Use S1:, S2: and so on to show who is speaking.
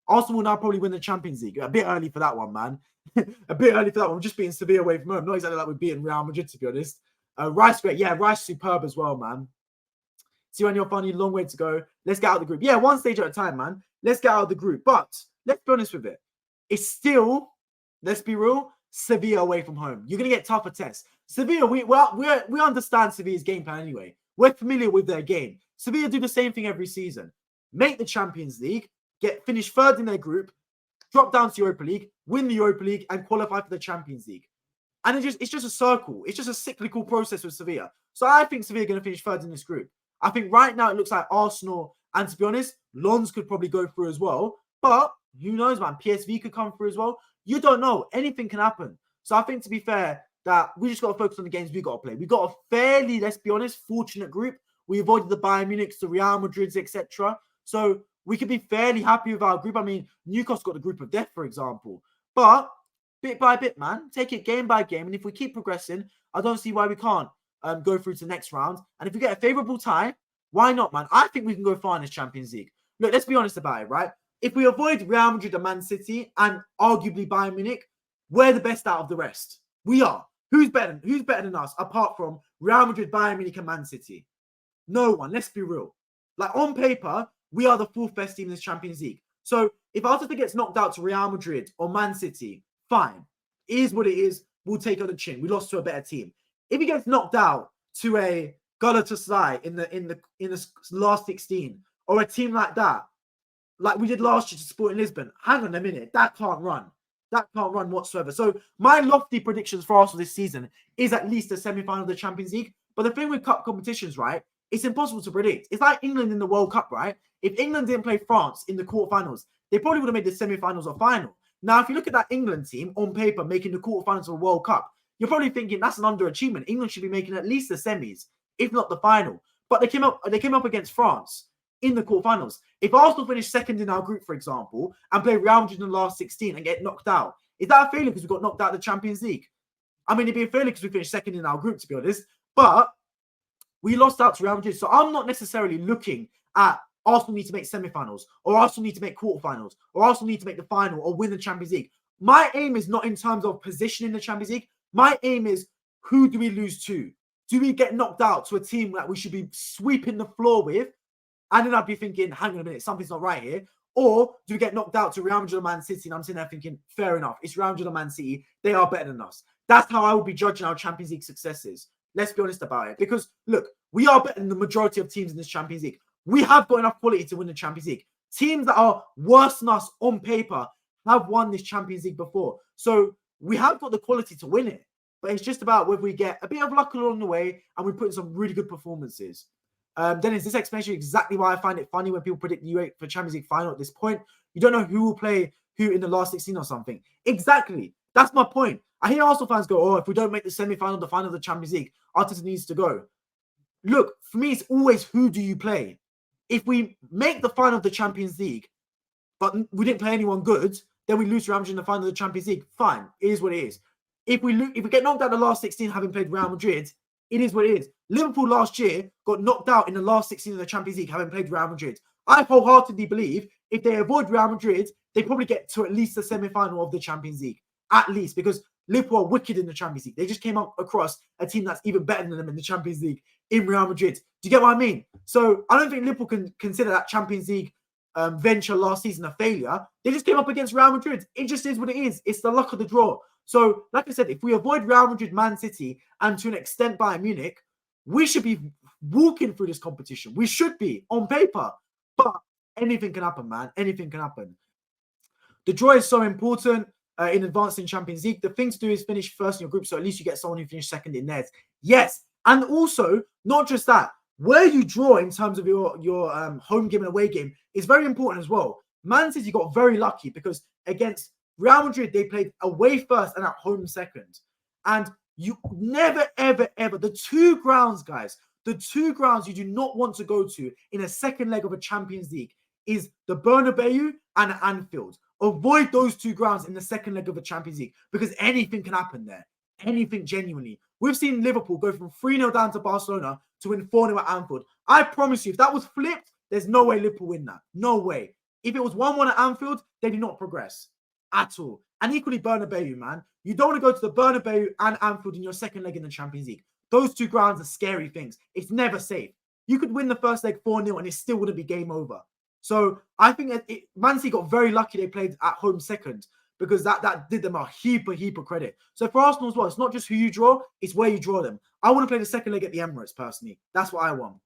S1: Arsenal will now probably win the Champions League. A bit early for that one, man. A bit early for that one. We're just beating Sevilla away from home. Not exactly like we're beating Real Madrid, to be honest. Rice, great. Yeah, Rice, superb as well, man. See when you're funny, long way to go. Let's get out of the group. Yeah, one stage at a time, man. Let's get out of the group. But let's be honest with it. It's still, let's be real, Sevilla away from home. You're going to get tougher tests. Sevilla, we understand Sevilla's game plan anyway. We're familiar with their game. Sevilla do the same thing every season. Make the Champions League, finish third in their group, drop down to Europa League, win the Europa League, and qualify for the Champions League. And it's just a circle. It's just a cyclical process with Sevilla. So I think Sevilla are going to finish third in this group. I think right now it looks like Arsenal, and to be honest, Lens could probably go through as well. But who knows, man? PSV could come through as well. You don't know. Anything can happen. So I think, to be fair, that we just got to focus on the games we got to play. We got a fairly, let's be honest, fortunate group. We avoided the Bayern Munichs, the Real Madrids, etc. So we could be fairly happy with our group. I mean, Newcastle got the group of death, for example. But bit by bit, man, take it game by game. And if we keep progressing, I don't see why we can't go through to the next round. And if we get a favourable tie, why not, man? I think we can go far in this Champions League. Look, let's be honest about it, right? If we avoid Real Madrid and Man City and arguably Bayern Munich, we're the best out of the rest. We are. Who's better than us apart from Real Madrid, Bayern Munich and Man City? No one. Let's be real. Like, on paper, we are the fourth best team in this Champions League. So if Arsenal gets knocked out to Real Madrid or Man City, fine. It is what it is. We'll take on the chin. We lost to a better team. If he gets knocked out to a Galatasaray in the last 16 or a team like that, like we did last year to Sporting Lisbon, hang on a minute, that can't run. That can't run whatsoever. So my lofty predictions for Arsenal this season is at least a semi-final of the Champions League. But the thing with cup competitions, right, it's impossible to predict. It's like England in the World Cup, right? If England didn't play France in the quarterfinals, they probably would have made the semi-finals or final. Now, if you look at that England team on paper making the quarterfinals of a World Cup, you're probably thinking that's an underachievement. England should be making at least the semis, if not the final. But they came up against France in the quarterfinals. If Arsenal finish second in our group, for example, and play Real Madrid in the last 16 and get knocked out, is that a failure because we got knocked out of the Champions League? I mean, it'd be a failure because we finished second in our group, to be honest. But we lost out to Real Madrid. So I'm not necessarily looking at Arsenal need to make semi-finals, or Arsenal need to make quarterfinals, or Arsenal need to make the final or win the Champions League. My aim is not in terms of position in the Champions League. My aim is, who do we lose to? Do we get knocked out to a team that we should be sweeping the floor with? And then I'd be thinking, hang on a minute, something's not right here. Or do we get knocked out to Real Madrid or Man City? And I'm sitting there thinking, fair enough, it's Real Madrid or Man City. They are better than us. That's how I would be judging our Champions League successes. Let's be honest about it. Because, look, we are better than the majority of teams in this Champions League. We have got enough quality to win the Champions League. Teams that are worse than us on paper have won this Champions League before. So we have got the quality to win it. But it's just about whether we get a bit of luck along the way and we put in some really good performances. Dennis, this explanation is exactly why I find it funny when people predict the UEFA for Champions League final at this point. You don't know who will play who in the last 16 or something. Exactly. That's my point. I hear Arsenal fans go, oh, if we don't make the semi-final, the final of the Champions League, Arteta needs to go. Look, for me, it's always who do you play? If we make the final of the Champions League, but we didn't play anyone good, then we lose to Real Madrid in the final of the Champions League. Fine. It is what it is. If we get knocked out the last 16 having played Real Madrid, it is what it is. Liverpool last year got knocked out in the last 16 of the Champions League having played Real Madrid. I wholeheartedly believe if they avoid Real Madrid, they probably get to at least the semi-final of the Champions League. At least, because Liverpool are wicked in the Champions League. They just came up across a team that's even better than them in the Champions League in Real Madrid. Do you get what I mean? So I don't think Liverpool can consider that Champions League venture last season a failure. They just came up against Real Madrid. It just is what it is. It's the luck of the draw. So, like I said, if we avoid Real Madrid, Man City, and to an extent Bayern Munich, we should be walking through this competition. We should be, on paper. But anything can happen, man. Anything can happen. The draw is so important in advancing Champions League. The thing to do is finish first in your group, so at least you get someone who finished second in theirs. Yes. And also, not just that, where you draw in terms of your home game and away game is very important as well. Man City got very lucky because against Real Madrid, they played away first and at home second. And you never, ever, ever, the two grounds, guys, the two grounds you do not want to go to in a second leg of a Champions League is the Bernabeu and Anfield. Avoid those two grounds in the second leg of the Champions League because anything can happen there. Anything genuinely. We've seen Liverpool go from 3-0 down to Barcelona to win 4-0 at Anfield. I promise you, if that was flipped, there's no way Liverpool win that. No way. If it was 1-1 at Anfield, they did not progress at all. And equally Bernabeu, man. You don't want to go to the Bernabeu and Anfield in your second leg in the Champions League. Those two grounds are scary things. It's never safe. You could win the first leg 4-0 and it still wouldn't be game over. So I think Man City got very lucky they played at home second, because that did them a heap of credit. So for Arsenal as well, it's not just who you draw, it's where you draw them. I want to play the second leg at the Emirates, personally. That's what I want.